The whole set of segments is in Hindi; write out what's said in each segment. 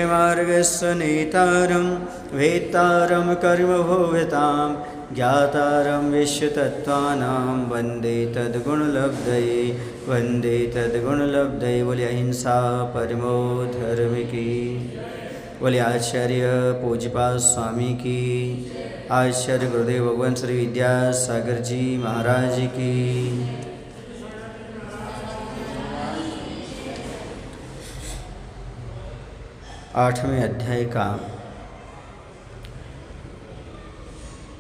मार्गस्य नेतारं वेत्तारं कर्मभूयतां ज्ञातारं विश्वतत्त्वानां वन्दे तद्गुणलब्धये बोले अहिंसा परमो धर्म की। बोले आचार्य पूज्यपाद स्वामी की, आचार्य गुरुदेव भगवान श्री विद्यासागर जी महाराज की। 8वें अध्याय का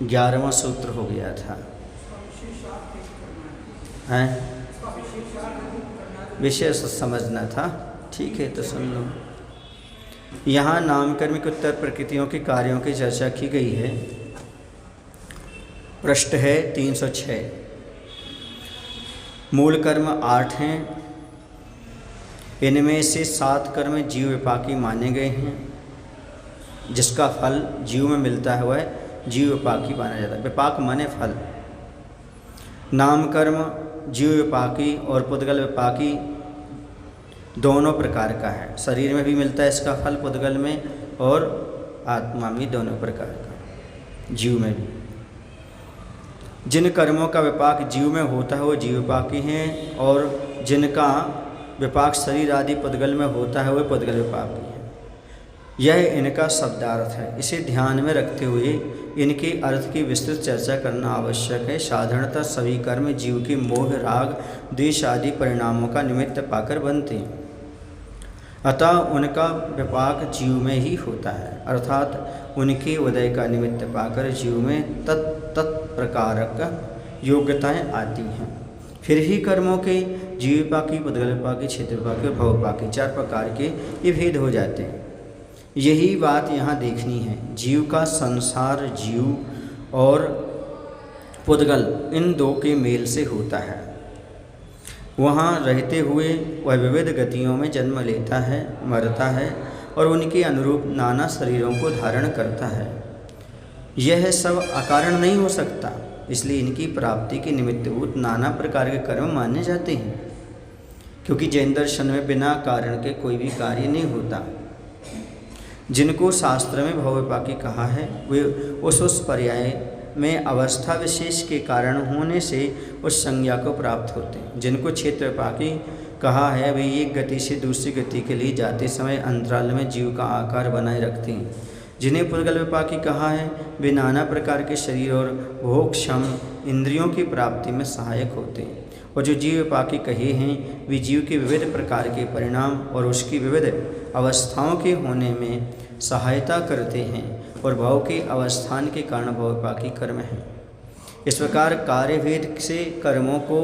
11वां सूत्र हो गया था। हैं विषय समझना था, ठीक है तो सुन लो। यहाँ नामकर्म के उत्तर प्रकृतियों के कार्यों की चर्चा की गई है। पृष्ठ है 306। मूल कर्म 8 हैं, इनमें से 7 कर्म जीव विपाकी माने गए हैं, जिसका फल जीव में मिलता है वह जीव विपाकी माना जाता है। विपाक माने फल। नाम कर्म जीव विपाकी और पुद्गल विपाकी दोनों प्रकार का है। शरीर में भी मिलता है इसका फल पुद्गल में, और आत्मा में दोनों प्रकार का, जीव में भी। जिन कर्मों का विपाक जीव में होता है वो जीव विपाकी हैं, और जिनका विपाक शरीर आदि पुद्गल में होता है वह पुद्गल विपाकी है। यह इनका शब्दार्थ है। इसे ध्यान में रखते हुए इनके अर्थ की विस्तृत चर्चा करना आवश्यक है। साधारणतः सभी कर्म जीव के मोह, राग, द्वेष आदि परिणामों का निमित्त पाकर बनते हैं, अतः उनका विपाक जीव में ही होता है, अर्थात उनके उदय का निमित्त पाकर जीव में तत्प्रकारक योग्यताएं आती हैं। फिर ही कर्मों के जीव विपाकी, पुद्गल विपाकी, क्षेत्र विपाकी और भव विपाकी 4 प्रकार के ये भेद हो जाते हैं। यही बात यहाँ देखनी है। जीव का संसार जीव और पुद्गल इन दो के मेल से होता है। वहाँ रहते हुए वह विविध गतियों में जन्म लेता है, मरता है और उनके अनुरूप नाना शरीरों को धारण करता है। यह सब अकारण नहीं हो सकता, इसलिए इनकी प्राप्ति के निमित्तभूत नाना प्रकार के कर्म माने जाते हैं, क्योंकि जैन दर्शन में बिना कारण के कोई भी कार्य नहीं होता। जिनको शास्त्र में भव विपाकी कहा है वे उस पर्याय में अवस्था विशेष के कारण होने से उस संज्ञा को प्राप्त होते हैं। जिनको क्षेत्र विपाकी कहा है वे एक गति से दूसरी गति के लिए जाते समय अंतराल में जीव का आकार बनाए रखते हैं। जिन्हें पुद्गल विपाकी कहा है वे नाना प्रकार के शरीर और भोग क्षम इंद्रियों की प्राप्ति में सहायक होते हैं, और जो जीव विपाकी कहे हैं वे जीव के विविध प्रकार के परिणाम और उसकी विविध अवस्थाओं के होने में सहायता करते हैं, और भव के अवस्थान के कारण भव विपाकी कर्म हैं। इस प्रकार कार्यभेद से कर्मों को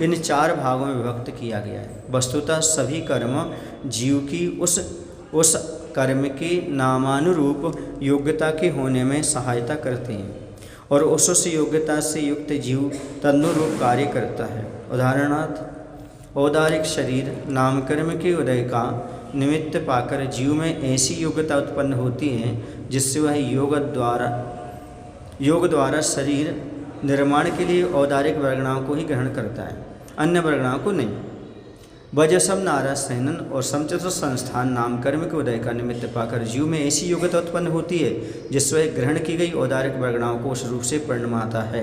इन 4 भागों में विभक्त किया गया है। वस्तुतः सभी कर्म जीव की उस कर्म के नामानुरूप योग्यता के होने में सहायता करते हैं, और उस योग्यता से युक्त जीव तदनुरूप कार्य करता है। उदाहरणार्थ औदारिक शरीर नामकर्म के उदय का निमित्त पाकर जीव में ऐसी योग्यता उत्पन्न होती है जिससे वह योग द्वारा शरीर निर्माण के लिए औदारिक वर्गणाओं को ही ग्रहण करता है, अन्य वर्गणाओं को नहीं। वजसम नारा सहनन और समचतुर संस्थान नामकर्म के उदय का निमित्त पाकर जीव में ऐसी योग्यता उत्पन्न होती है जिससे वह ग्रहण की गई औदारिक वर्गणाओं को उस रूप से परिणमाता है।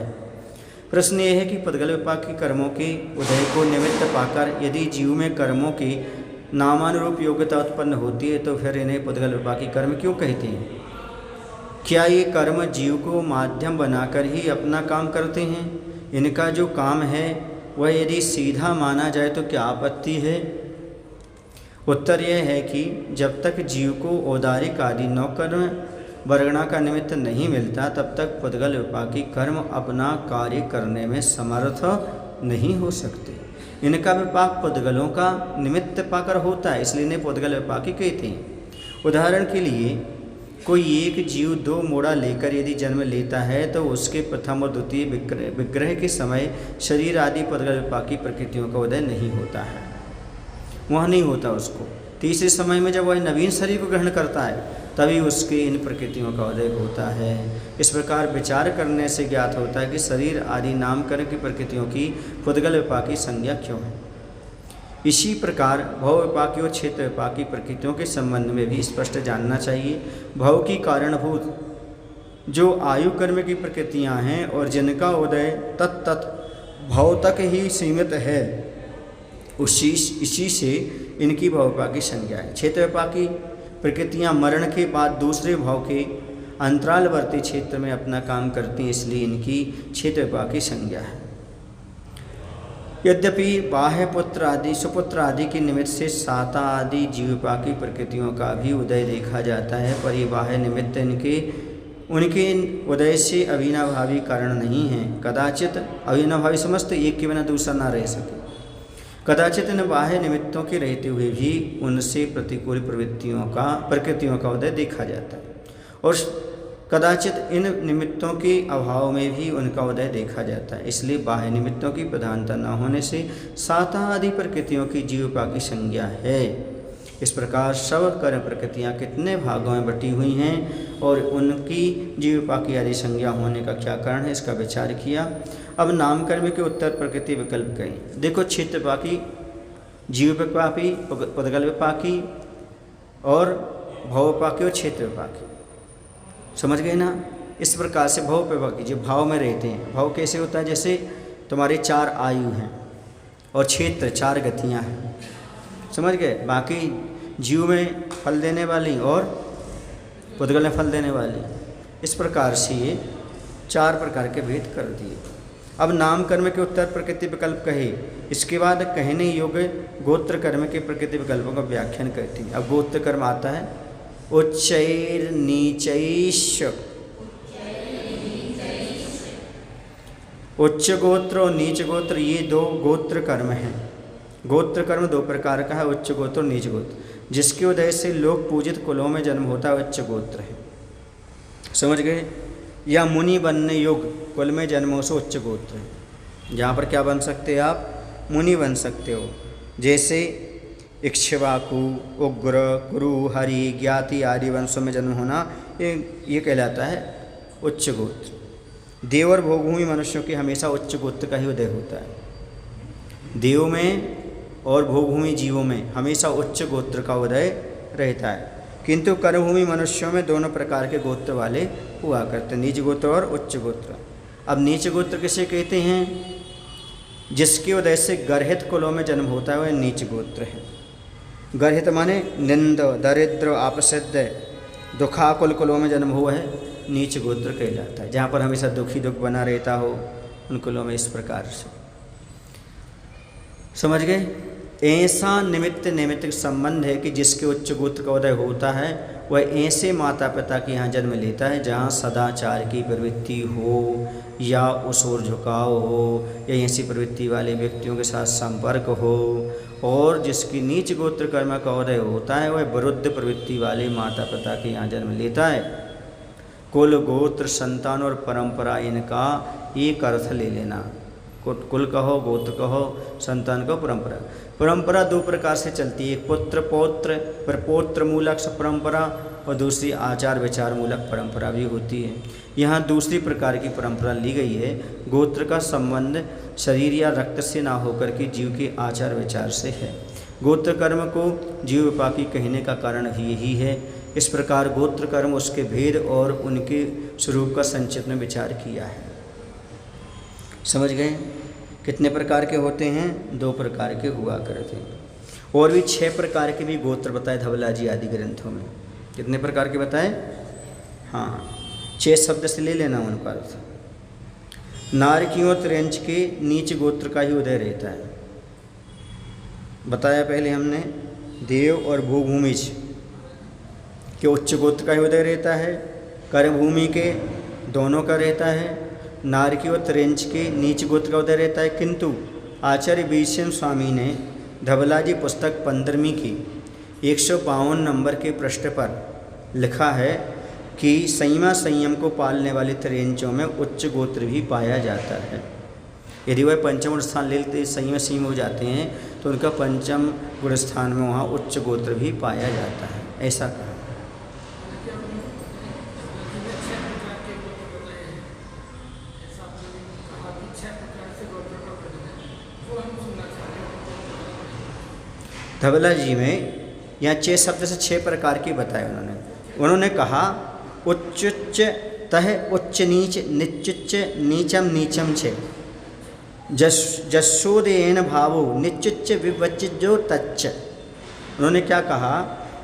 प्रश्न यह है कि पुद्गल विपाकी कर्मों के उदय को निमित्त पाकर यदि जीव में कर्मों की नामानुरूप योग्यता उत्पन्न होती है तो फिर इन्हें पुद्गल विपाकी कर्म क्यों कहते हैं? क्या ये कर्म जीव को माध्यम बनाकर ही अपना काम करते हैं? इनका जो काम है वह यदि सीधा माना जाए तो क्या आपत्ति है? उत्तर यह है कि जब तक जीव को औदारिक आदि 9 कर्म वर्गणा का निमित्त नहीं मिलता तब तक पुद्गल विपाकी कर्म अपना कार्य करने में समर्थ नहीं हो सकते। इनका विपाक पुद्गलों का निमित्त पाकर होता है, इसलिए इन्हें पुद्गल विपाकी कहते हैं। उदाहरण के लिए कोई एक जीव 2 मोड़ा लेकर यदि जन्म लेता है तो उसके प्रथम और द्वितीय विग्रह के समय शरीर आदि पुद्गल विपाकी प्रकृतियों का उदय नहीं होता है, वह नहीं होता उसको। तीसरे समय में जब वह नवीन शरीर को ग्रहण करता है तभी उसके इन प्रकृतियों का उदय होता है। इस प्रकार विचार करने से ज्ञात होता है कि शरीर आदि नामकरण की प्रकृतियों की पुद्गल विपाकी संज्ञा क्यों है। इसी प्रकार भव विपाकी और क्षेत्र विपाकी प्रकृतियों के संबंध में भी स्पष्ट जानना चाहिए। भव की कारणभूत जो आयु कर्म की प्रकृतियां हैं और जिनका उदय तत्त भव तक ही सीमित है, इसी से इनकी भव विपाकी संज्ञा है। क्षेत्र विपाकी प्रकृतियां मरण के बाद दूसरे भव के अंतरालवर्ती क्षेत्र में अपना काम करती हैं, इसलिए इनकी क्षेत्र विपाकी संज्ञा है। यद्यपि बाह्य पुत्र आदि सुपुत्र आदि के निमित्त से साता आदि जीवपाकी प्रकृतियों का भी उदय देखा जाता है, पर ये बाह्य निमित्त उनके उदय से अविनाभावी कारण नहीं है। कदाचित अविनाभावी समस्त एक के बिना दूसरा ना रह सके। कदाचित इन बाह्य निमित्तों के रहते हुए भी उनसे प्रतिकूल प्रकृतियों का उदय देखा जाता है, और कदाचित इन निमित्तों के अभाव में भी उनका उदय देखा जाता है। इसलिए बाह्य निमित्तों की प्रधानता न होने से साता आदि प्रकृतियों की जीवपाकी संज्ञा है। इस प्रकार सब कर्म प्रकृतियाँ कितने भागों में बटी हुई हैं और उनकी जीवपाकी आदि संज्ञा होने का क्या कारण है, इसका विचार किया। अब नामकर्म के उत्तर प्रकृति विकल्प कहें। देखो, क्षेत्रपाकी, जीवपाकी, पुद्गल विपाकी और भवपाकी और क्षेत्र विपाकी, समझ गए ना। इस प्रकार से भव विपाकी जो भाव में रहते हैं, भाव कैसे होता है, जैसे तुम्हारे 4 आयु हैं और क्षेत्र 4 गतियां हैं, समझ गए। बाकी जीव में फल देने वाली और पुद्गल में फल देने वाली, इस प्रकार से ये 4 प्रकार के भेद कर दिए। अब नाम कर्म के उत्तर प्रकृति विकल्प कहे, इसके बाद कहने योग्य गोत्र कर्म के प्रकृति विकल्पों का व्याख्यान करती है। अब गोत्र कर्म आता है उच्चैर नीचैश, उच्च गोत्र और नीच गोत्र, ये 2 गोत्र कर्म हैं। गोत्र कर्म 2 प्रकार का है, उच्च गोत्र और नीच गोत्र। जिसके उदय से लोग पूजित कुलों में जन्म होता है उच्च गोत्र है, समझ गए। या मुनि बनने योग्य कुल में जन्म हो सो उच्च गोत्र है। जहाँ पर क्या बन सकते हैं आप, मुनि बन सकते हो। जैसे इक्ष्वाकु, उग्र, कुरु, हरि, ज्ञाति आदि वंशों में जन्म होना, ये कहलाता है उच्च गोत्र। देव और भोगभूमि मनुष्यों के हमेशा उच्च गोत्र का ही उदय होता है। देव में और भोगभूमि जीवों में हमेशा उच्च गोत्र का उदय रहता है, किंतु कर्मभूमि मनुष्यों में दोनों प्रकार के गोत्र वाले हुआ करते हैं, नीच गोत्र और उच्च गोत्र। अब नीच गोत्र किसे कहते हैं, जिसके उदय से गर्हित कुलों में जन्म होता है वह नीच गोत्र है। गर्हित माने निंद, दरिद्र, आपसिद्ध, दुखाकुल कुलों में जन्म हुआ है, नीच गोत्र कहलाता है। जहाँ पर हमेशा दुखी दुख बना रहता हो उन कुलों में इस प्रकार से, समझ गए। ऐसा निमित्त संबंध है कि जिसके उच्च गोत्र का उदय होता है वह ऐसे माता पिता के यहाँ जन्म लेता है जहाँ सदाचार की प्रवृत्ति हो या उसोर झुकाव हो या ऐसी प्रवृत्ति वाले व्यक्तियों के साथ संपर्क हो, और जिसकी नीच गोत्र कर्म का उदय होता है वह विरुद्ध प्रवृत्ति वाले माता पिता के यहाँ जन्म लेता है। कुल, गोत्र, संतान और परंपरा, इनका एक अर्थ ले लेना। कुल कहो, गोत्र कहो, संतान कहो, परंपरा। परंपरा 2 प्रकार से चलती है, एक पुत्र पौत्र प्रपौत्र मूलक परंपरा और दूसरी आचार विचार मूलक परंपरा भी होती है। यहाँ दूसरी प्रकार की परंपरा ली गई है। गोत्र का संबंध शरीर या रक्त से ना होकर के जीव के आचार विचार से है। गोत्र कर्म को जीव विपाकी कहने का कारण भी यही है। इस प्रकार गोत्र कर्म, उसके भेद और उनके स्वरूप का संक्षिप्त में विचार किया है, समझ गए। कितने प्रकार के होते हैं, 2 प्रकार के हुआ करते हैं। और भी 6 प्रकार के भी गोत्र बताए धवला जी आदि ग्रंथों में। कितने प्रकार के बताए, हाँ 6 शब्द से ले लेना उनका अर्थ। नारकियों त्रेंच के नीच गोत्र का ही उदय रहता है, बताया पहले हमने। देव और भूभूमिज के उच्च गोत्र का ही उदय रहता है। कर्मभूमि के दोनों का रहता है। नारकी और त्रेंच के नीच गोत्र का उदय रहता है, किंतु आचार्य बीरसेन स्वामी ने धवलाजी पुस्तक 15वीं की 152 नंबर के पृष्ठ पर लिखा है कि संयमा संयम को पालने वाले त्रेंचों में उच्च गोत्र भी पाया जाता है। यदि वह पंचम गुण स्थान ले लेते संयम संयम हो जाते हैं तो उनका पंचम गुण स्थान में वहाँ उच्च गोत्र भी पाया जाता है, ऐसा कहा। धवला जी में यहाँ 6 शब्द से 6 प्रकार की बताए उन्होंने कहा उच्च तह उच्च नीच निच्च नीचम नीचम छे जसोदेन भावो निच्च विवच्चो तच्च। उन्होंने क्या कहा?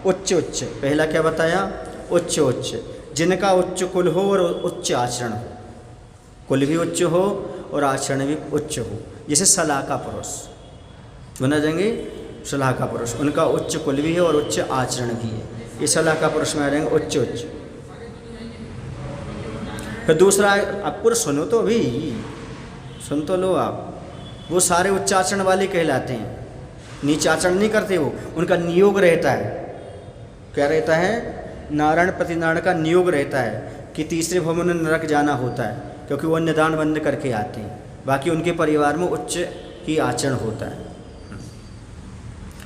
उच्च उच्च, पहला क्या बताया? उच्च उच्च, जिनका उच्च कुल हो और उच्च आचरण हो, कुल भी उच्च हो और आचरण भी उच्च हो। जैसे सलाह का पुरुष बना जाएंगे, सलाह का पुरुष, उनका उच्च कुल भी है और उच्च आचरण भी है, ये सलाह का पुरुष में आ जाएंगे उच्च उच्च। फिर दूसरा, अब पुरुष सुनो तो अभी, सुन तो लो आप, वो सारे उच्च आचरण वाले कहलाते हैं, नीच आचरण नहीं करते वो, उनका नियोग रहता है। क्या रहता है? नारायण प्रतिनारायण का नियोग रहता है कि तीसरे भव में नरक जाना होता है, क्योंकि वो निदान बंद करके आते हैं। बाकी उनके परिवार में उच्च ही आचरण होता है।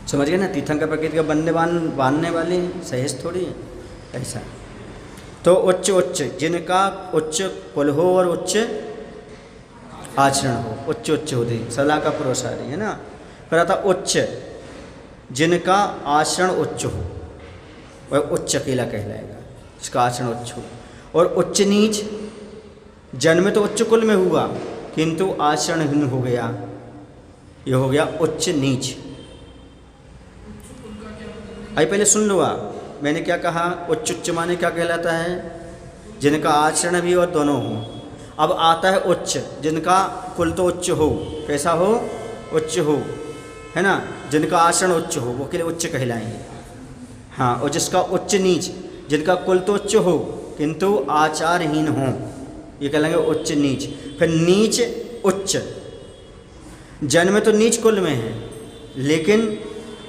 समझ गए ना? तीर्थंकर प्रकृति का बांधने वाले सहज थोड़ी है ऐसा। तो उच्च उच्च, जिनका उच्च कुल हो और उच्च आचरण हो, उच्च उच्च होते, सलाह का पुरुष आ रही है ना। फिर आता उच्च, जिनका आचरण उच्च हो, वह उच्च अकेला कहलाएगा, इसका आचरण उच्च हो। और उच्च नीच, जन्म तो उच्च कुल में हुआ किंतु आचरण हीन हो गया, ये हो गया उच्च नीच। आई पहले सुन लो आप, मैंने क्या कहा? उच्च उच्च माने क्या कहलाता है? जिनका आचरण भी और दोनों हो। अब आता है उच्च, जिनका कुल तो उच्च हो, कैसा हो? उच्च हो, है ना, जिनका आचरण उच्च हो, वो के लिए उच्च कहलाएंगे। हाँ, और जिसका उच्च नीच, जिनका कुल तो उच्च हो किंतु आचारहीन हो, ये कहलाएंगे उच्च नीच। फिर नीच उच्च, जन्म तो नीच कुल में है लेकिन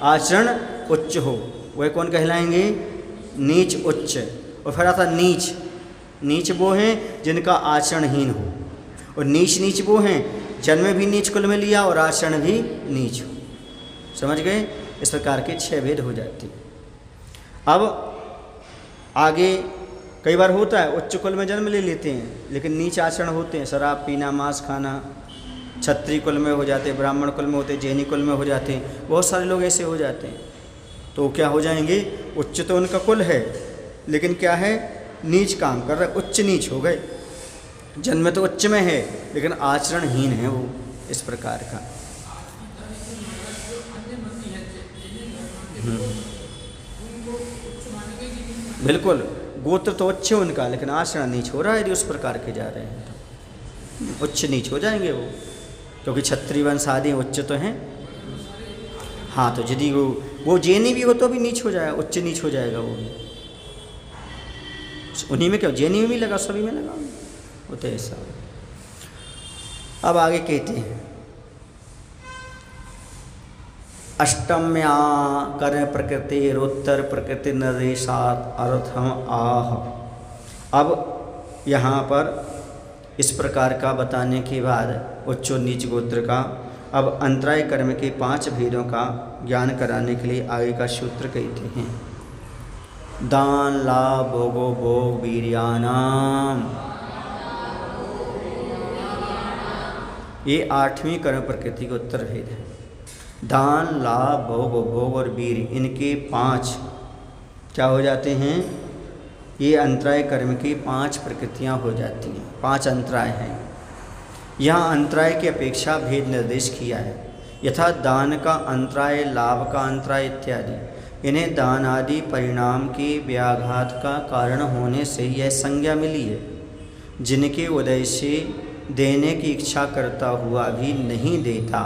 आचरण उच्च हो, वह कौन कहलाएंगे? नीच उच्च। और फिर आता नीच, नीच वो हैं जिनका आचरणहीन हो, और नीच नीच वो हैं जन्म भी नीच कुल में लिया और आचरण भी नीच हो। समझ गए? इस प्रकार के 6 भेद हो जाते हैं। अब आगे कई बार होता है उच्च कुल में जन्म ले लेते हैं लेकिन नीच आचरण होते हैं, शराब पीना, मांस खाना, क्षत्रिय कुल में हो जाते, ब्राह्मण कुल में होते, जैनी कुल में हो जाते, बहुत सारे लोग ऐसे हो जाते हैं। तो क्या हो जाएंगे? उच्च तो उनका कुल है लेकिन क्या है? नीच काम कर रहे, उच्च नीच हो गए। जन्म तो उच्च में है लेकिन आचरणहीन है वो, इस प्रकार का। बिल्कुल, गोत्र तो उच्च है उनका लेकिन आचरण नीच हो रहा है, यदि उस प्रकार के जा रहे हैं तो उच्च नीच हो जाएंगे वो, क्योंकि क्षत्रिय वंश आदि उच्च तो हैं। हाँ, तो यदि वो जैनी भी हो तो भी नीच हो जाएगा, उच्च नीच हो जाएगा वो भी। उन्हीं में क्या, जैनी में भी लगा, सभी में लगा, वो तो ऐसा। अब आगे कहते हैं अष्टम्या कर्म प्रकृति रोत्तर प्रकृति निर्देशात अर्थम आह। अब यहाँ पर इस प्रकार का बताने के बाद उच्च और नीच गोत्र का, अब अंतराय कर्म के 5 भेदों का ज्ञान कराने के लिए आगे का सूत्र कहते हैं दान लाभ भोगो भोग वीर्यानाम। ये 8वीं कर्म प्रकृति का उत्तर भेद है। दान लाभ भोग भोग और वीर, इनके 5 क्या हो जाते हैं? ये अंतराय कर्म की 5 प्रकृतियाँ हो जाती हैं, 5 अंतराय हैं। यहाँ अंतराय की अपेक्षा भेद निर्देश किया है, यथा दान का अंतराय, लाभ का अंतराय इत्यादि। इन्हें दान आदि परिणाम के व्याघात का कारण होने से यह संज्ञा मिली है, जिनके उदय से देने की इच्छा करता हुआ भी नहीं देता,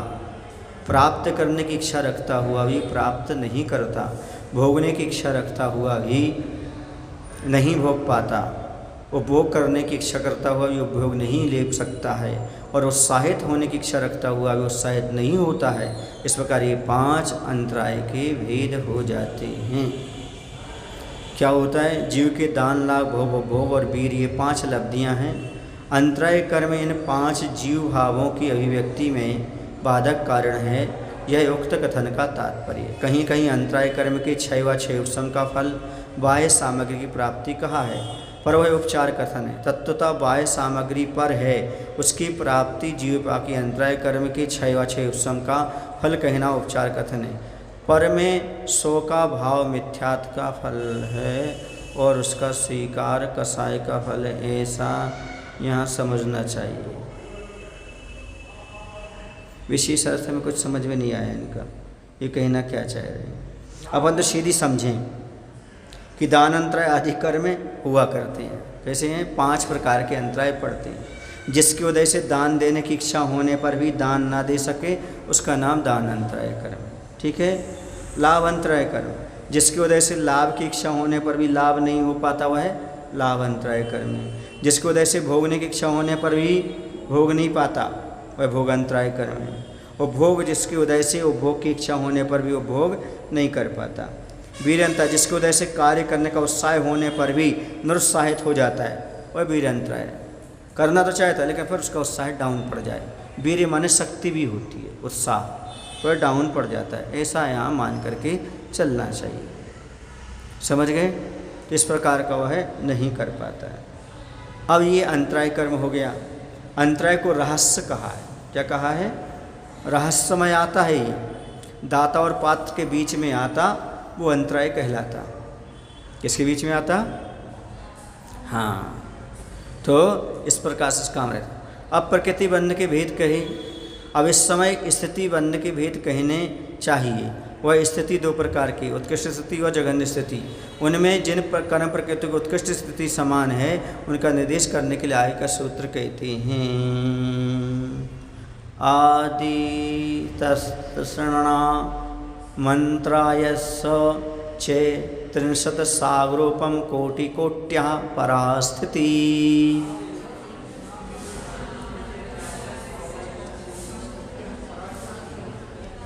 प्राप्त करने की इच्छा रखता हुआ भी प्राप्त नहीं करता, भोगने की इच्छा रखता हुआ भी नहीं भोग पाता, उपभोग करने की इच्छा करता हुआ भी उपभोग नहीं ले सकता है, और उत्साहित होने की इच्छा रखता हुआ भी उत्साहित नहीं होता है। इस प्रकार ये 5 अंतराय के भेद हो जाते हैं। क्या होता है? जीव के दान लाभ भोग और वीर, ये 5 लब्धियाँ हैं। अंतराय कर्म इन 5 जीव भावों की अभिव्यक्ति में बाधक कारण है, यह उक्त कथन का तात्पर्य। कहीं कहीं अंतराय कर्म के 6 व 6 उपशम का फल बाह्य सामग्री की प्राप्ति कहा है, पर वह उपचार कथन है। तत्वतः बाह्य सामग्री पर है, उसकी प्राप्ति जीवपाकी अंतराय कर्म के 6 व 6 उपशम का फल कहना उपचार कथन है। पर में सो का भाव मिथ्यात्व का फल है और उसका स्वीकार कसाय का फल है, ऐसा यहाँ समझना चाहिए। विशेष अर्थ में कुछ समझ में नहीं आया इनका, ये कहना क्या चाह रहे हैं। अपन तो सीधी समझें कि दान अंतराय आदि कर्म हुआ करते हैं। कैसे हैं? 5 प्रकार के अंतराय पड़ते हैं। जिसकी वजह से दान देने की इच्छा होने पर भी दान ना दे सके, उसका नाम दान अंतराय कर्म, ठीक है। लाभ अंतराय कर्म, जिसकी वजह से लाभ की इच्छा होने पर भी लाभ नहीं हो पाता, वह है लाभ अंतराय कर्म है। जिसकी वजह से भोगने की इच्छा होने पर भी भोग नहीं पाता, वह भोग अंतराय कर्म है। और भोग जिसकी वजह से उपभोग की इच्छा होने पर भी वो भोग नहीं कर पाता। वीरंता, जिसकी वजह से कार्य करने का उत्साह होने पर भी निरुत्साहित हो जाता है, वह वीरंतराय है। करना तो चाहता है लेकिन फिर उसका उत्साह डाउन पड़ जाए। वीर्य माने शक्ति भी होती है, उत्साह, तो डाउन पड़ जाता है। ऐसा यहाँ मान करके चलना चाहिए। समझ गए? तो इस प्रकार का वह नहीं कर पाता है। अब ये अंतराय कर्म हो गया। अंतराय को रहस्य कहा है। क्या कहा है? रहस्यमय आता है। ये दाता और पात्र के बीच में आता, वो अंतराय कहलाता। किसके बीच में आता? हाँ, तो इस प्रकार से काम रहता। अब प्रकृति बंध के भेद कहे। अब इस समय स्थिति बंध के भेद कहने चाहिए। वह स्थिति 2 प्रकार की, उत्कृष्ट स्थिति और जघन्य स्थिति। उनमें जिन कर्म प्रकृति की उत्कृष्ट स्थिति समान है, उनका निर्देश करने के लिए आय का सूत्र कहते हैं। आदि तस्त्रणा मंत्रायस चे 30 सागरोपम कोटि कोट्या परास्थिति।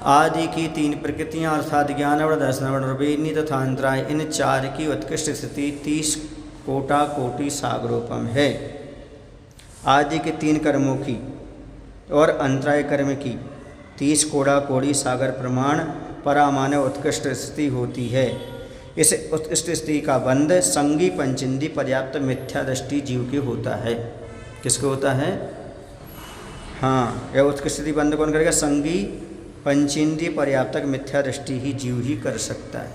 आदि की 3 प्रकृतियाँ अर्थात ज्ञानवर्ण, दर्शनवर्ण और वेदनी तथा अंतराय, इन 4 की उत्कृष्ट स्थिति 30 कोटा कोटि सागरोपम है। आदि के 3 कर्मों की और अंतराय कर्म की 30 कोड़ा कोड़ी सागर प्रमाण परामाने उत्कृष्ट स्थिति होती है। इस उत्कृष्ट स्थिति का बंध संगी पंचेंद्रिय पर्याप्त मिथ्या दृष्टि जीव के होता है। किसको होता है? हाँ, यह उत्कृष्ट स्थिति बंध कौन करेगा? संगी पंचेंद्रिय पर्याप्तक मिथ्या दृष्टि ही जीव ही कर सकता है।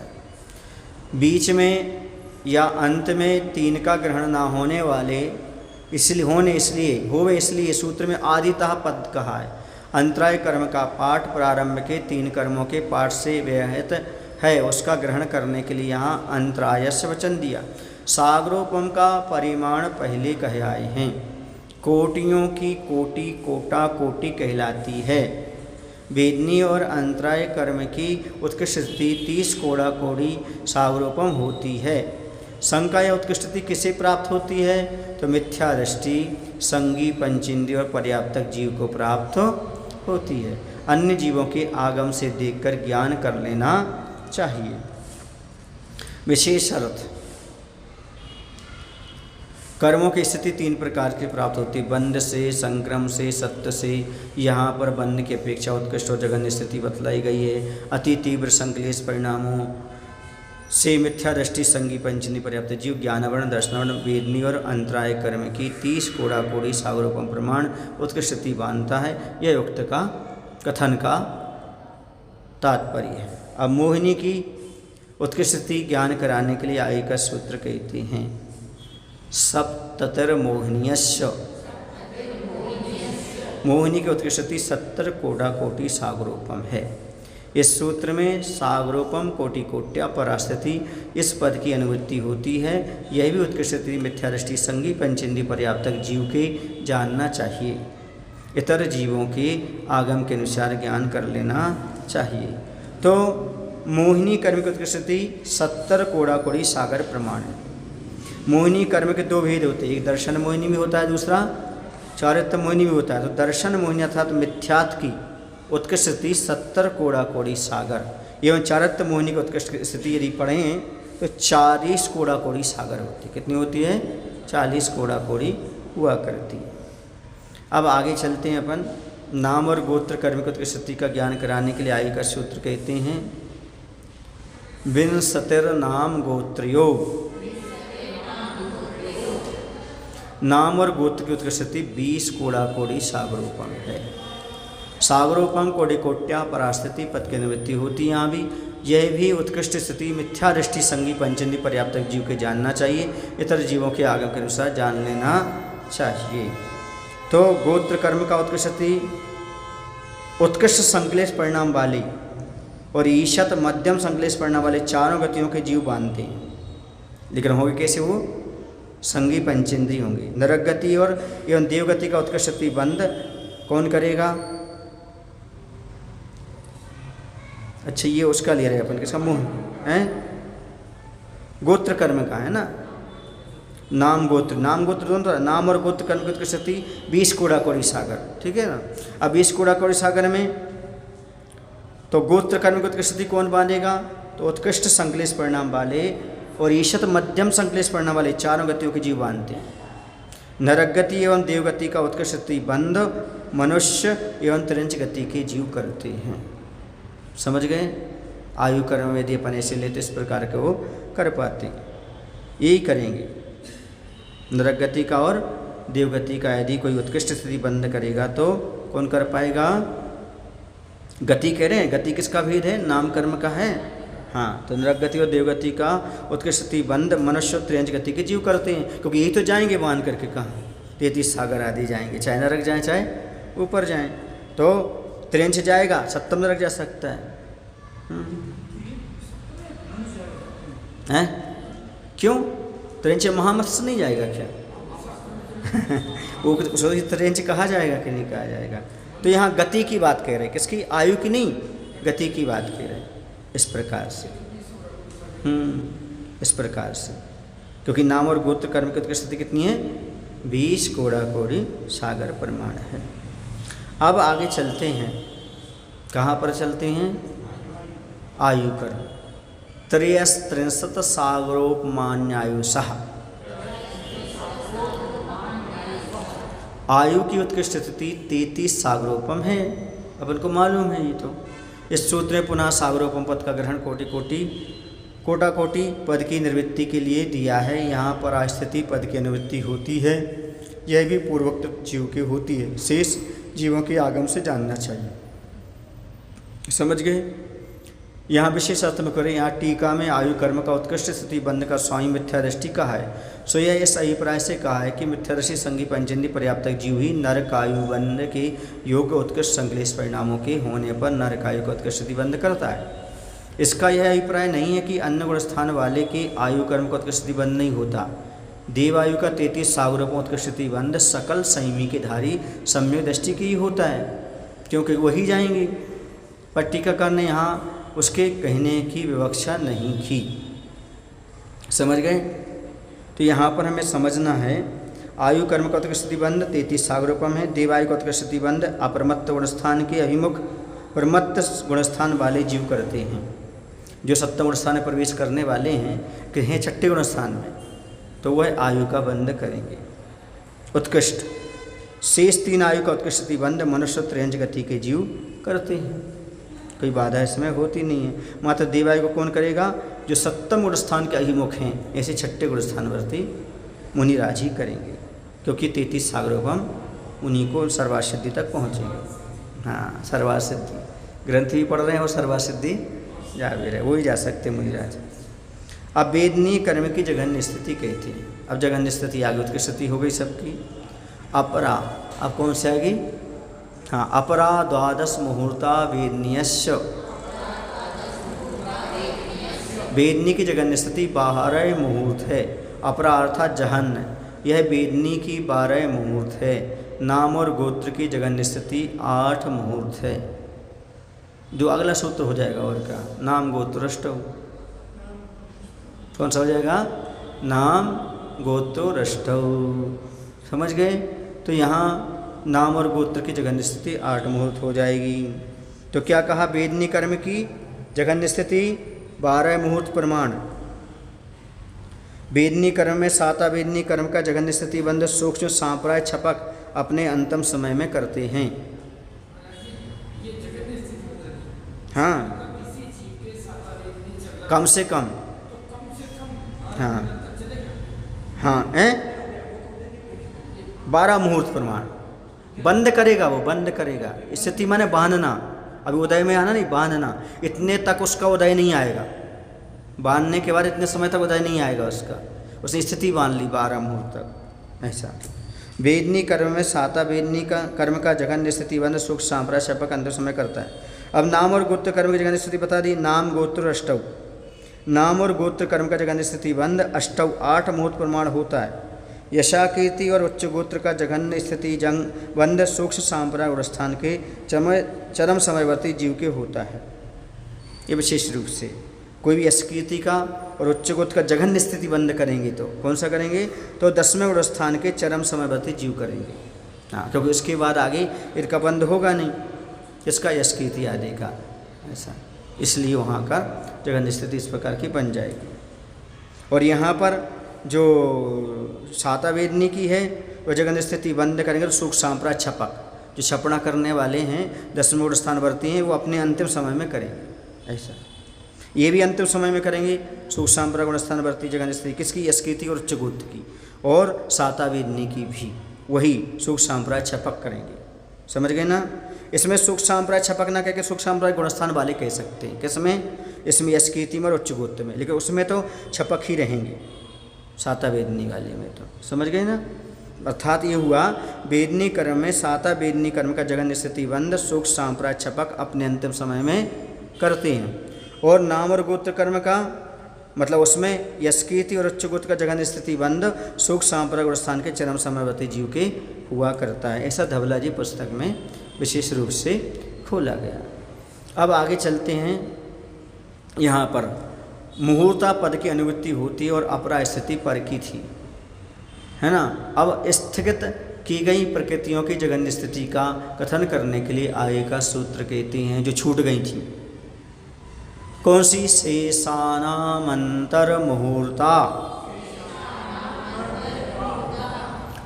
बीच में या अंत में 3 का ग्रहण ना होने वाले इसलिए सूत्र में आदितः पद कहा है। अंतराय कर्म का पाठ प्रारंभ के 3 कर्मों के पाठ से व्याहत है, उसका ग्रहण करने के लिए यहाँ अंतरायस्य वचन दिया। सागरोपम का परिमाण पहले कहे आए हैं। कोटियों की कोटि कोटा कोटि कहलाती है। वेदनी और अंतराय कर्म की उत्कृष्ट स्थिति 30 कोड़ा कोड़ी सागरोपम होती है। संका या उत्कृष्ट स्थिति किसे प्राप्त होती है? तो मिथ्या दृष्टि संगी पंचेंद्रिय और पर्याप्तक जीव को प्राप्त होती है। अन्य जीवों के आगम से देखकर ज्ञान कर लेना चाहिए। विशेष अर्थ, कर्मों की स्थिति 3 प्रकार की प्राप्त होती है। बंध से, संक्रम से, सत्य से। यहाँ पर बंध की अपेक्षा उत्कृष्ट और जघन्य स्थिति बतलाई गई है। अति तीव्र संक्लेश परिणामों से मिथ्या दृष्टि संगी पंचेंद्रिय पर्याप्त जीव ज्ञानवर्ण, दर्शनवर्ण, वेदनी और अंतराय कर्म की 30 कोड़ा कोड़ी सागरोपम प्रमाण उत्कृष्ट स्थिति बांधता है। यह उक्त का कथन का तात्पर्य है। अब मोहिनी की उत्कृष्ट स्थिति ज्ञान कराने के लिए आय का सूत्र कहते हैं। सप्ततिर मोहिनीयस्य, मोहिनी की उत्कृष्ट स्थिति 70 कोड़ा कोटि सागरोपम है। इस सूत्र में सागरोपम कोटि कोट्या परास्थिति इस पद की अनुभूति होती है। यह भी उत्कृष्ट स्थिति मिथ्या दृष्टि संगी पंचेंद्रिय पर्याप्तक जीव के जानना चाहिए। इतर जीवों के आगम के अनुसार ज्ञान कर लेना चाहिए। तो मोहिनी कर्म की उत्कृष्ट स्थिति 70 कोड़ा कोड़ी सागर प्रमाण है। मोहिनी कर्म के 2 भेद होते हैं। एक दर्शन मोहिनी में होता है, दूसरा चारित्र मोहिनी में होता है। तो दर्शन मोहिनी अर्थात मिथ्यात्व की उत्कृष्ट स्थिति 70 कोड़ा कोड़ी सागर एवं चारित्र मोहिनी की उत्कृष्ट स्थिति यदि पढ़ें तो 40 कोड़ा कोड़ी सागर होती है। कितनी होती है? 40 कोड़ा कोड़ी हुआ करती है। अब आगे चलते हैं अपन। नाम और गोत्र कर्म की उत्कृष्ट स्थिति का ज्ञान कराने के लिए आय का सूत्र कहते हैं। विंशतिर नाम गोत्र्यो, नाम और गोत्र की उत्कृष्ट स्थिति 20 कोड़ा कोड़ी सागरोपम है। सागरोपम कोटि कोट्या परास्थिति पद की निवृत्ति होती है। यहाँ भी यह भी उत्कृष्ट स्थिति मिथ्या दृष्टि संगी पंचेंद्रिय पर्याप्त जीव के जानना चाहिए, इतर जीवों के आगम के अनुसार जान लेना चाहिए। तो गोत्र कर्म का उत्कृष्ट स्थिति उत्कृष्ट संश्लेष परिणाम वाले और ईशत मध्यम संश्लेष परिणाम वाले चारों गतियों के जीव बांधते हैं। लेकिन होंगे कैसे? वो संगी पंचेंद्रिय होंगे। नरक गति और एवं देवगति का उत्कृष्ट स्थिति बंध कौन करेगा? अच्छा, ये उसका ले रहे अपन, किसका? मुंह है, गोत्र कर्म का है ना। नाम गोत्र दोनों, नाम और गोत्र कर्म की उत्कृष्ट स्थिति 20 कूड़ा कौड़ी सागर, ठीक है ना। अब 20 कूड़ा कौड़ी सागर में तो गोत्र कर्म की उत्कृष्ट स्थिति कौन बांधेगा? तो उत्कृष्ट संश्लेष परिणाम वाले और ईशत मध्यम संश्लेष परिणाम वाले चारों गतियों के जीव बांधते हैं। नरक गति एवं देवगति का उत्कृष्ट स्थिति बंध मनुष्य एवं त्रिंच गति के जीव करते हैं। समझ गए? आयु कर्म में यदि अपन ऐसे लेते इस प्रकार के वो कर पाते, यही करेंगे। नरक गति का और देवगति का यदि कोई उत्कृष्ट स्थिति बंद करेगा तो कौन कर पाएगा? गति कह रहे हैं, गति किसका भेद है? नाम कर्म का है। हाँ, तो नरक गति और देवगति का उत्कृष्ट स्थिति बंद मनुष्य और त्रिंच गति के जीव करते हैं, क्योंकि यही तो जाएंगे बांध करके कहाँ? 33 सागर आदि जाएंगे, चाहे नरक जाए चाहे ऊपर जाएं। तो त्रिंच जाएगा, सप्तम नरक जा सकता है। हैं? क्यों? त्रिंच महामत्स्य नहीं जाएगा क्या? वो त्रिंच कहा जाएगा कि नहीं कहा जाएगा? तो यहाँ गति की बात कह रहे हैं, किसकी? आयु की नहीं, गति की बात कह रहे हैं। इस प्रकार से इस प्रकार से, क्योंकि नाम और गोत्र कर्म की उत्कृष्ट स्थिति कितनी है? 20 कौड़ा कौड़ी सागर प्रमाण है। अब आगे चलते हैं, कहाँ पर चलते हैं? आयु कर्म। 63 सागरोपमान्यायुषः। आयु की उत्कृष्ट स्थिति 33 सागरोपम है, अपन को मालूम है ये तो। इस सूत्र में पुनः सागरोपम पद का ग्रहण कोटा कोटि पद की निवृत्ति के लिए दिया है। यहाँ पर आस्थिति पद की अनुवृत्ति होती है, यह भी पूर्वोक्त जीव की होती है। शेष जीवों के आगम से जानना चाहिए। समझ गए? यहाँ विशेष अर्थ में करें, यहाँ टीका में आयु कर्म का उत्कृष्ट स्थिति बंध का स्वामी मिथ्या दृष्टि कहा है। सो यह इस अभिप्राय से कहा है कि मिथ्या दृष्टि संगी पंचेंद्रिय पर्याप्त जीव ही नरक आयु बंध के योग उत्कृष्ट संश्लेष परिणामों के होने पर नरक आयु का उत्कृष्ट स्थिति बंध करता है। इसका यह अभिप्राय नहीं है कि अन्य गुणस्थान वाले के आयु कर्म का उत्कृष्ट स्थिति बंध नहीं होता। देवायु का 33 सागरों उत्कृष्ट स्थिति बंध सकल संयमी के धारी सम्यक दृष्टि की ही होता है, क्योंकि वही जाएंगे। पर टीकाकार ने यहाँ उसके कहने की विवक्षा नहीं की। समझ गए? तो यहाँ पर हमें समझना है, आयु कर्म का उत्कृष्ट स्थिति बंध 33 सागरोपम है। देवायु का उत्कृष्ट स्थिति बंध अपरमत्त गुणस्थान के अभिमुख परमत्त गुणस्थान वाले जीव करते हैं। जो सप्तम गुणस्थान में प्रवेश करने वाले हैं कि हैं छठे गुणस्थान में, तो वह आयु का बंध करेंगे उत्कृष्ट। शेष 3 आयु का उत्कृष्ट स्थिति बंध मनुष्य त्रिंच गति के जीव करते हैं। कोई बाधा इसमें होती नहीं है। मात्र देवायु को कौन करेगा? जो सप्तम गुणस्थान के अभिमुख हैं, ऐसे छठे गुणस्थानवर्ती मुनिराज ही करेंगे, क्योंकि 33 सागरोपम उन्हीं को सर्वासिद्धि तक पहुँचेंगे। हाँ, सर्वासिद्धि ग्रंथ भी पढ़ रहे हैं और सर्वासिद्धि जा भी रहे, वही जा सकते मुनिराज। अब वेदनीय कर्म की जघन्य स्थिति कहती है। अब जघन्य स्थिति आगे उत्कृष्ट स्थिति हो गई सबकी। अपरा, अब कौन से आएगी? हाँ, अपरा 12 मुहूर्ता वेदनीयस्य। वेदनी की जघन्य स्थिति 12 मुहूर्त है। अपरा अर्थात जहन्य, यह वेदनी की 12 मुहूर्त है। नाम और गोत्र की जघन्य स्थिति 8 मुहूर्त है। जो अगला सूत्र हो जाएगा और क्या? नाम गोत्र अष्टौ। कौन सा हो जाएगा? नाम गोत्र अष्टौ। समझ गए? तो यहाँ नाम और गोत्र की जघन्य स्थिति 8 मुहूर्त हो जाएगी। तो क्या कहा? वेदनी कर्म की जघन्य स्थिति 12 मुहूर्त प्रमाण। वेदनी कर्म में 7 वेदनी कर्म का जघन्य स्थिति बंध सूक्ष्म सांप्राय छपक अपने अंतिम समय में करते हैं। हाँ, कम से कम। हाँ हाँ, 12 मुहूर्त प्रमाण बंद करेगा, वो बंद करेगा। स्थिति माने बांधना, अभी उदय में आना नहीं, बांधना, इतने तक उसका उदय नहीं आएगा। बांधने के बाद इतने समय तक उदय नहीं आएगा उसका, उसने स्थिति बांध ली 12 मुहूर्त तक। ऐसा वेदनी कर्म में साता वेदनी का कर्म का जघन्य स्थिति बंध सुख सांप्राय शपक अंतिम समय करता है। अब नाम और गोत्र कर्म की जघन्य स्थिति बता दी। नाम गोत्र अष्टव, नाम और गोत्र कर्म का जघन्य स्थिति बंध अष्टव 8 मुहूर्त प्रमाण होता है। यशा कीर्ति और उच्च गोत्र का जघन्य स्थिति जंग बंध सूक्ष्म सांप्राय और स्थान के चरम समयवर्ती जीव के होता है। ये विशेष रूप से कोई भी यशकीर्ति का और उच्च गोत्र का जघन्य स्थिति बंद करेंगे तो कौन सा करेंगे, तो 10वें और स्थान के चरम समयवर्ती जीव करेंगे। हाँ, क्योंकि उसके बाद आगे इनका बंद होगा नहीं, इसका यशकीर्ति आदि का। ऐसा इसलिए वहाँ का जघन्य स्थिति इस प्रकार की बन जाएगी। और यहाँ पर जो साता वेदनी की है वह जघन्य स्थिति बंद करेंगे तो सुख सांप्राय छपक, जो छपना करने वाले हैं 10वें स्थान वर्ती हैं, वो अपने अंतिम समय में करेंगे। ऐसा ये भी अंतिम समय में करेंगे सुख सांप्राय गुणस्थान वर्ती जघन्य स्थिति किसकी, यशकीर्ति और उच्च गोत्र की, और साता वेदनी की भी वही सुख सांप्राय छपक करेंगे। समझ गए ना। इसमें सुख सांप्राय छपक ना कह के सुख सांप्राय गुणस्थान वाले कह सकते हैं। किसमें, इसमें यशकीर्ति में और उच्च गोत्र में, लेकिन उसमें तो छपक ही रहेंगे साता वेदनी वाले में। तो समझ गए ना। अर्थात ये हुआ वेदनी कर्म में साता वेदनी कर्म का जघन्य स्थिति बंध सुख सांप्राय छपक अपने अंतिम समय में करते हैं। और नाम और गोत्र कर्म का मतलब उसमें यशकीर्ति और उच्च गोत्र का जघन्य स्थिति बंध सुख सांप्राय और स्थान के चरम समयवर्ती जीव के हुआ करता है। ऐसा धवला जी पुस्तक में विशेष रूप से खोला गया। अब आगे चलते हैं। यहाँ पर मुहूर्ता पद की अनुवृत्ति होती और अपरा स्थिति पर की थी, है ना। अब स्थगित की गई प्रकृतियों की जघन्य स्थिति का कथन करने के लिए आगे का सूत्र कहते हैं जो छूट गई थी। कौन सी, शेषानामंतर मुहूर्ता।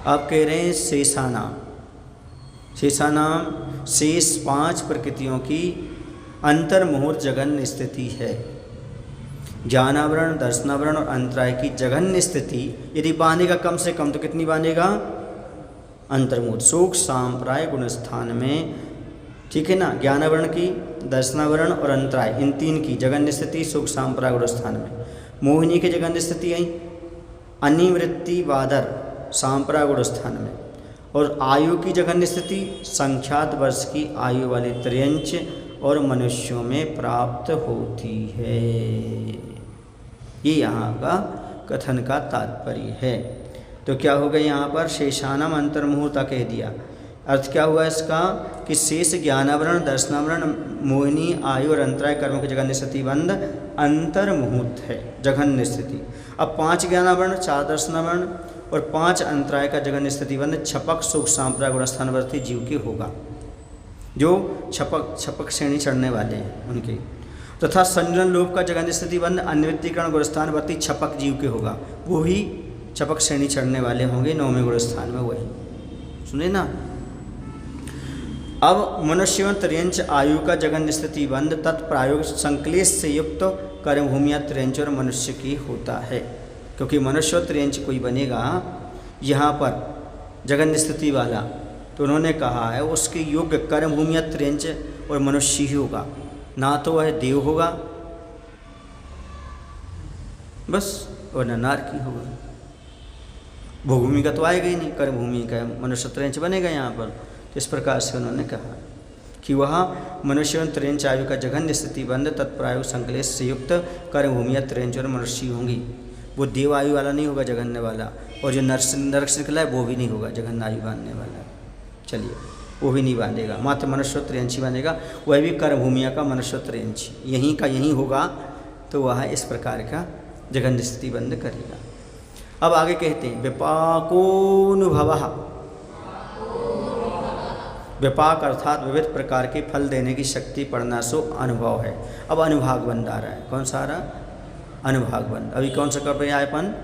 आप कह रहे हैं शेषानाम, शेषानाम शेष 5 प्रकृतियों की अंतर मुहूर्त जघन्य स्थिति है। ज्ञानावरण, दर्शनावरण और अंतराय की जघन्य स्थिति यदि बांधेगा कम से कम तो कितनी बांधेगा, अंतर्मुहूर्त सुख सांप्राय गुणस्थान में, ठीक है ना। ज्ञानावरण की, दर्शनावरण और अंतराय इन 3 की जघन्य स्थिति सुख सांप्राय गुणस्थान में। मोहिनी की जघन्य स्थिति आई अनिवृत्ति बाधर सांप्राय गुणस्थान में। और आयु की जघन्य स्थिति संख्यात वर्ष की आयु वाले त्रयंच और मनुष्यों में प्राप्त होती है। ये यहाँ का कथन का तात्पर्य है। तो क्या हो गया यहाँ पर, शेषानम अंतर्मुहूर्ता कह दिया। अर्थ क्या हुआ इसका कि शेष ज्ञानावरण, दर्शनावरण, मोहिनी, आयु और अंतराय कर्मों की जघन्य स्थिति बंध अंतर्मुहूर्त है, जघन्य स्थिति। अब 5 ज्ञानावरण, 4 दर्शनावरण और 5 अंतराय का जघन्य स्थिति बंध छपक सुख सांप्राय गुणस्थानवर्ती जीव के होगा, जो छपक श्रेणी चढ़ने वाले हैं उनके। तथा संजन लोभ का जघन्य स्थिति बंध अनिवृत्तिकरण गुणस्थानवर्ती छपक जीव के होगा, वो भी छपक श्रेणी चढ़ने वाले होंगे 9वें गुणस्थान में। वही सुने ना। अब मनुष्य त्रयंच आयु का जघन्य स्थिति बंध तत्प्रायोग संक्लेश से युक्त कर्मभूमिया त्रयंच और मनुष्य की होता है। क्योंकि मनुष्य त्रयंच कोई बनेगा यहाँ पर जघन्य स्थिति वाला, तो उन्होंने कहा है उसके योग्य कर्मभूमिया त्रयंच और मनुष्य ही होगा, ना तो वह देव होगा बस, और न नार की होगा। भूभूमि का तो आएगा ही नहीं, कर्मभूमि का मनुष्य त्रयंच बनेगा यहाँ पर। तो इस प्रकार से उन्होंने कहा कि वह मनुष्य त्रयंच आयु का जघन्य स्थिति बंध तत्प्रायोग संक्लेश से युक्त कर्मभूमिया त्रयंच और मनुष्य होंगी। वो देव आयु वाला नहीं होगा जघन्य वाला, और जो नरक से निकला है वो भी नहीं होगा जघन्य आयु बांधने वाला। चलिए, वो भी नहीं बांधेगा, मात्र मनुष्य त्रयंची बांधेगा, वह भी कर्मभूमिया का मनुष्य त्रयंची यहीं का यहीं होगा। तो वह इस प्रकार का जघन्य स्थिति बंध करेगा। अब आगे कहते हैं विपाकोनुभव। विपाक अर्थात विविध प्रकार के फल देने की शक्ति पड़ना सो अनुभव है। अब अनुभाग बंध आ रहा है। कौन सा आ रहा, अनुभाग बंध। अभी कौन सा कर आए अपन,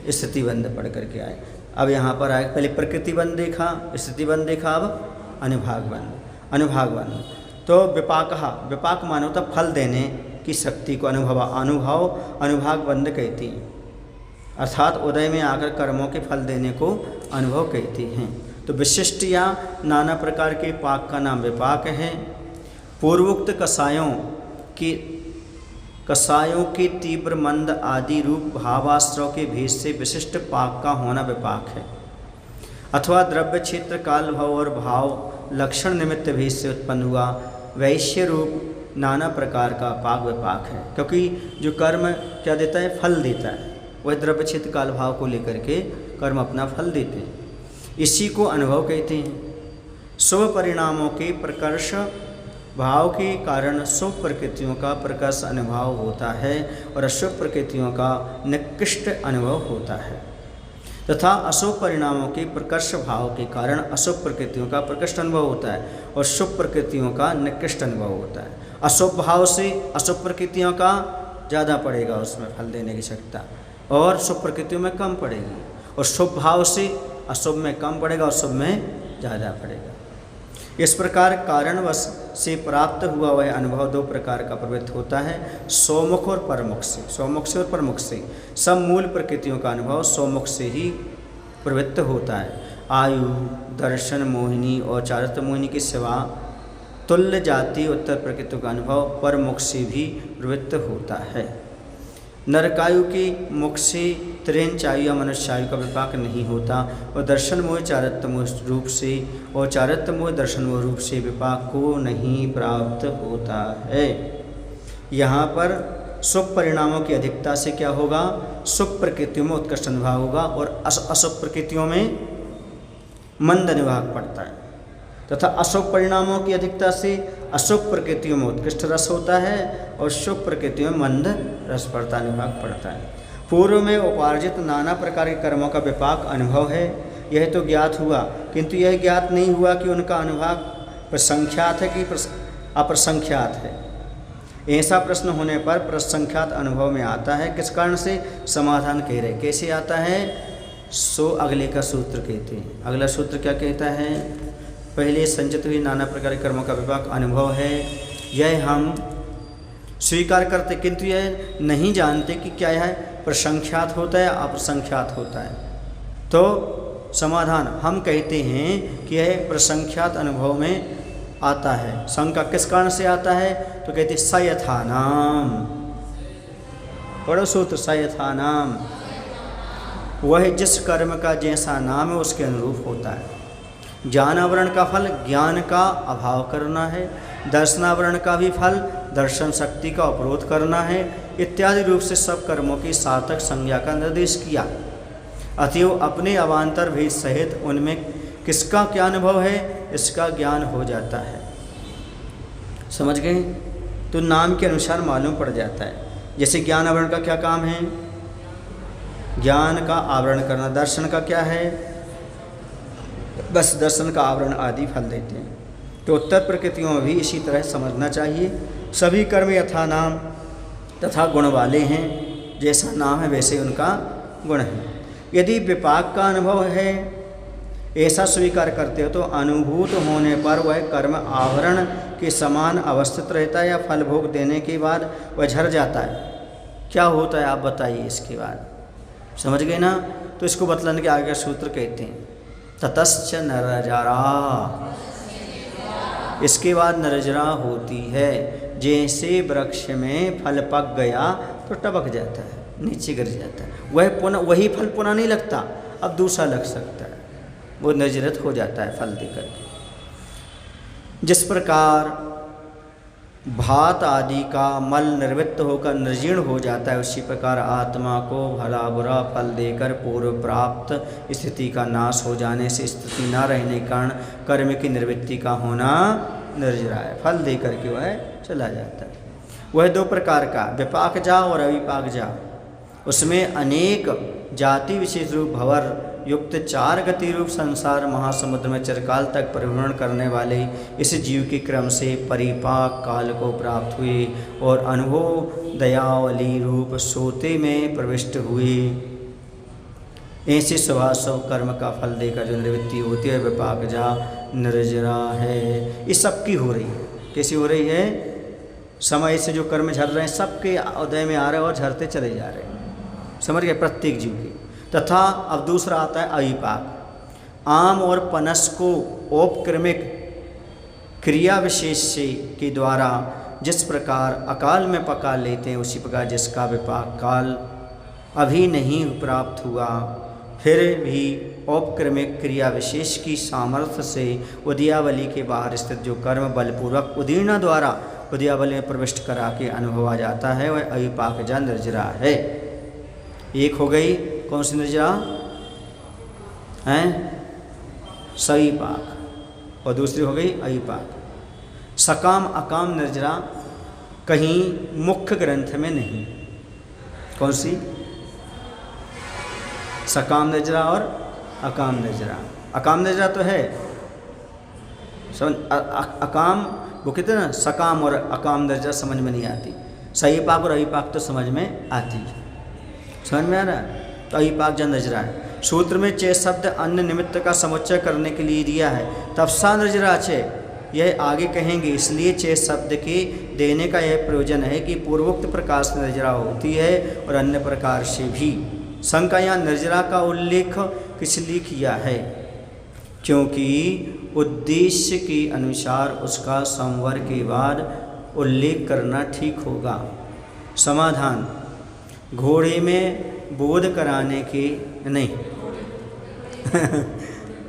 स्थिति बंध पढ़ करके आए। अब यहाँ पर आए, पहले प्रकृति बंध देखा, स्थिति बंध देखा, अब अनुभाग बंध। अनुभाग बंध तो विपाक मानो तब फल देने की शक्ति को अनुभव अनुभाग बंध कहती हैं। अर्थात उदय में आकर कर्मों के फल देने को अनुभव कहती हैं। तो विशिष्ट या नाना प्रकार के पाक का नाम विपाक है। पूर्वोक्त कसायों के तीव्र मंद आदि रूप भावाश्रव के भेद से विशिष्ट पाक का होना विपाक है, अथवा द्रव्य क्षेत्र काल भाव और भाव लक्षण निमित्त भेद से उत्पन्न हुआ वैश्य रूप नाना प्रकार का पाक विपाक है। क्योंकि जो कर्म क्या देता है, फल देता है, वह द्रव्य क्षेत्र काल भाव को लेकर के कर्म अपना फल देते हैं, इसी को अनुभव कहते हैं। शुभ परिणामों के प्रकर्ष भाव के कारण शुभ प्रकृतियों का प्रकर्ष अनुभव होता है और अशुभ प्रकृतियों का निकृष्ट अनुभव होता है, तथा अशुभ परिणामों के प्रकर्ष भाव के कारण अशुभ प्रकृतियों का प्रकृष्ट अनुभव होता है और शुभ प्रकृतियों का निकृष्ट अनुभव होता है। अशुभ भाव से अशुभ प्रकृतियों का ज़्यादा पड़ेगा उसमें फल देने की क्षमता, और शुभ प्रकृतियों में कम पड़ेगी, और शुभ भाव से अशुभ में कम पड़ेगा और शुभ में ज़्यादा पड़ेगा। इस प्रकार कारणवश से प्राप्त हुआ वह अनुभव दो प्रकार का प्रवृत्त होता है, स्वमुख और परमुख से। स्वमुख से और परमुख से सब मूल प्रकृतियों का अनुभव स्वमुख से ही प्रवृत्त होता है। आयु, दर्शन मोहिनी और चारित्र मोहिनी के सिवा तुल्य जाति उत्तर प्रकृतियों का अनुभव परमुख से भी प्रवृत्त होता है। नरकायु के मुख से त्रिंचायु या मनुष्यायु का विपाक नहीं होता, और दर्शन मोह चारित्र मोह रूप से और चारित्र मोह दर्शन मोह रूप से विपाक को नहीं प्राप्त होता है। यहाँ पर शुभ परिणामों की अधिकता से क्या होगा, शुभ प्रकृतियों में उत्कृष्ट अनुभाग होगा और अशुभ प्रकृतियों में मंद अनुभाग पड़ता है, तथा अशुभ परिणामों की अधिकता से अशुभ प्रकृतियों में उत्कृष्ट रस होता है और शुभ प्रकृतियों में मंद रस पड़ता अनुभाग पड़ता है। पूर्व में उपार्जित नाना प्रकार के कर्मों का विपाक अनुभव है, यह तो ज्ञात हुआ, किंतु यह ज्ञात नहीं हुआ कि उनका अनुभाग प्रसंख्यात है कि अप्रसंख्यात है। ऐसा प्रश्न होने पर प्रसंख्यात अनुभव में आता है। किस कारण से, समाधान कह रहे कैसे आता है, सो अगले का सूत्र कहते हैं। अगला सूत्र क्या कहता है, पहले संचित हुई नाना प्रकार के कर्मों का विपाक अनुभव है, यह हम स्वीकार करते, किंतु यह नहीं जानते कि क्या यह प्रसंख्यात होता है अप्रसंख्यात होता है। तो समाधान हम कहते हैं कि यह प्रसंख्यात अनुभव में आता है। शंका किस कारण से आता है, तो कहते सयथानाम, पढ़ो सूत्र, सयथानाम, वह जिस कर्म का जैसा नाम है उसके अनुरूप होता है। ज्ञानावरण का फल ज्ञान का अभाव करना है, दर्शनावरण का भी फल दर्शन शक्ति का अवरोध करना है, इत्यादि रूप से सब कर्मों की सार्थक संज्ञा का निर्देश किया। अतएव अपने अवान्तर भेद सहित उनमें किसका क्या अनुभव है, इसका ज्ञान हो जाता है। समझ गए, तो नाम के अनुसार मालूम पड़ जाता है। जैसे ज्ञान आवरण का क्या काम है, ज्ञान का आवरण करना, दर्शन का क्या है, बस दर्शन का आवरण आदि फल देते हैं। तो उत्तर प्रकृतियों में भी इसी तरह समझना चाहिए। सभी कर्म यथा नाम तथा गुण वाले हैं, जैसा नाम है वैसे उनका गुण है। यदि विपाक का अनुभव है ऐसा स्वीकार करते हो तो अनुभूत होने पर वह कर्म आवरण के समान अवस्थित रहता है या फल भोग देने के बाद वह झड़ जाता है। क्या होता है आप बताइए इसके बाद, समझ गए ना। तो इसको बतलाने के आगे सूत्र कहते हैं ततश्च नरजरा, इसके बाद नरजरा होती है। जैसे वृक्ष में फल पक गया तो टपक जाता है, नीचे गिर जाता है, वही फल पुनः नहीं लगता, अब दूसरा लग सकता है, वो नजरत हो जाता है फल देकर के। जिस प्रकार भात आदि का मल निर्वृत्त होकर निर्जीर्ण हो जाता है, उसी प्रकार आत्मा को भला बुरा फल देकर पूर्व प्राप्त स्थिति का नाश हो जाने से स्थिति न रहने के कारण कर्म की निवृत्ति का होना निर्जरा है, फल देकर के वह चला जाता है। वह दो प्रकार का विपाक जा और अविपाक जा, उसमें अनेक जाति विशेष रूप भवर युक्त चार गति रूप संसार महासमुद्र में चिरकाल तक परिभ्रमण करने वाले इस जीव के क्रम से परिपाक काल को प्राप्त हुए और अनुभव दयावली रूप सोते में प्रविष्ट हुए। ऐसे स्वभाव सब कर्म का फल देकर जो निवृत्ति होती है विपाक जा निर्जरा है। ये सबकी हो रही है। कैसी हो रही है, समय से जो कर्म झड़ रहे हैं सबके उदय में आ रहे हैं और झड़ते चले जा रहे हैं, समझ गए, प्रत्येक जीव के। तथा अब दूसरा आता है अविपाक। आम और पनस को औपक्रमिक क्रिया विशेष से के द्वारा जिस प्रकार अकाल में पका लेते हैं, उसी प्रकार जिसका विपाक काल अभी नहीं प्राप्त हुआ, फिर भी औपक्रमिक क्रिया विशेष की सामर्थ्य से उदयावली के बाहर स्थित जो कर्म बलपूर्वक उदीर्ण द्वारा उदयावली में प्रविष्ट करा के अनुभव आ जाता है, वह अविपाकजा निर्जरा है। एक हो गई कौन सी निर्जरा हैं? सविपाक। और दूसरी हो गई अविपाक। सकाम अकाम निर्जरा कहीं मुख्य ग्रंथ में नहीं। कौन सी? सकाम निर्जरा और अकाम निर्जरा। अकाम निर्जरा तो है समझ, अकाम वो कहते हैं ना, सकाम और अकाम निर्जरा समझ में नहीं आती। सविपाक और अविपाक तो समझ में आती है। समझ में आ रहा है? तो अविपाक जन निर्जरा है। सूत्र में चे शब्द अन्य निमित्त का समुच्चय करने के लिए दिया है, तब सा निर्जरा चे, यह आगे कहेंगे। इसलिए चे शब्द के देने का यह प्रयोजन है कि पूर्वोक्त प्रकार से निर्जरा होती है और अन्य प्रकार से भी। संघ यहाँ निर्जरा का उल्लेख किस लिए किया है? क्योंकि उद्देश्य के अनुसार उसका संवर के बाद उल्लेख करना ठीक होगा। समाधान, घोड़े में बोध कराने के नहीं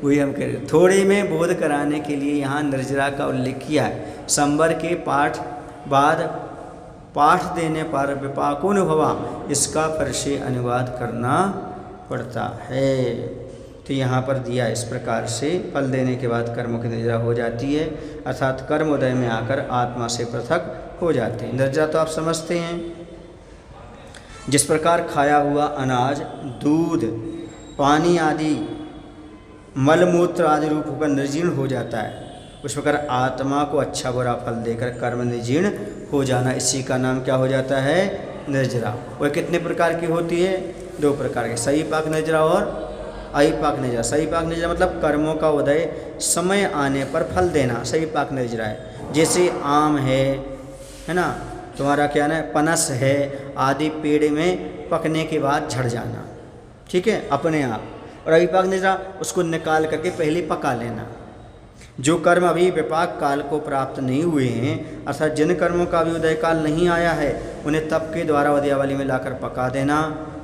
वही हम कह रहे, थोड़े में बोध कराने के लिए यहाँ निर्जरा का उल्लेख किया है। संवर के पाठ बाद पाठ देने पर विपाकोनुभवा इसका फिर से अनुवाद करना पड़ता है। तो यहाँ पर दिया इस प्रकार से, फल देने के बाद कर्मों की निर्जरा हो जाती है, अर्थात कर्म उदय में आकर आत्मा से पृथक हो जाते हैं। निर्जरा तो आप समझते हैं, जिस प्रकार खाया हुआ अनाज, दूध, पानी आदि मलमूत्र आदि रूप होकर निर्जीर्ण हो जाता है, उस प्रकार आत्मा को अच्छा बुरा फल देकर कर्म निर्जीर्ण हो जाना, इसी का नाम क्या हो जाता है? निर्जरा। वह कितने प्रकार की होती है? 2 प्रकार की, सविपाक निर्जरा और अविपाक निर्जरा। सविपाक निर्जरा मतलब कर्मों का उदय समय आने पर फल देना, सविपाक निर्जरा है। जैसे आम है ना, तुम्हारा क्या ना, पनस है आदि पेड़ में पकने के बाद झड़ जाना, ठीक है, अपने आप। और अविपाक निर्जरा उसको निकाल करके पहले पका लेना। जो कर्म अभी विपाक काल को प्राप्त नहीं हुए हैं, अर्थात जिन कर्मों का अभी उदय काल नहीं आया है, उन्हें तप के द्वारा उदयावली में लाकर पका देना,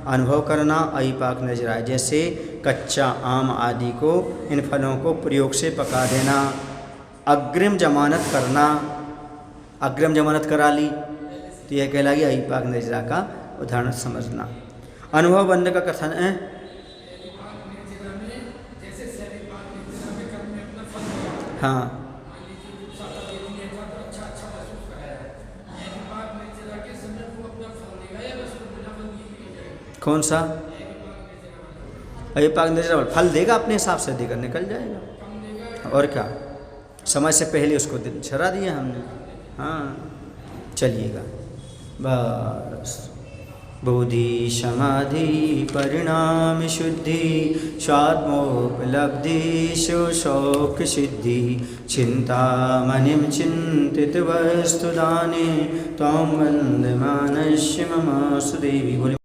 अनुभव करना अविपाक निर्जरा है। जैसे कच्चा आम आदि को, इन फलों को प्रयोग से पका देना। अग्रिम जमानत करना, अग्रिम जमानत करा ली तो यह कहलाएगी अविपाक निर्जरा का उदाहरण समझना। अनुभव बंध का कथन है, हाँ कौन सा? अविपाक निर्जरा फल देगा, अपने हिसाब से देकर निकल जाएगा। और क्या, समय से पहले उसको दिनचर्या दिया हमने। हाँ चलिएगा बस। बोधि समाधि परिणाम शुद्धि स्वात्मोपलब्धि शौक सिद्धि चिंता मनिम चिंतित वस्तुदाने त्वं वन्दमानस्य मम सुदेवी।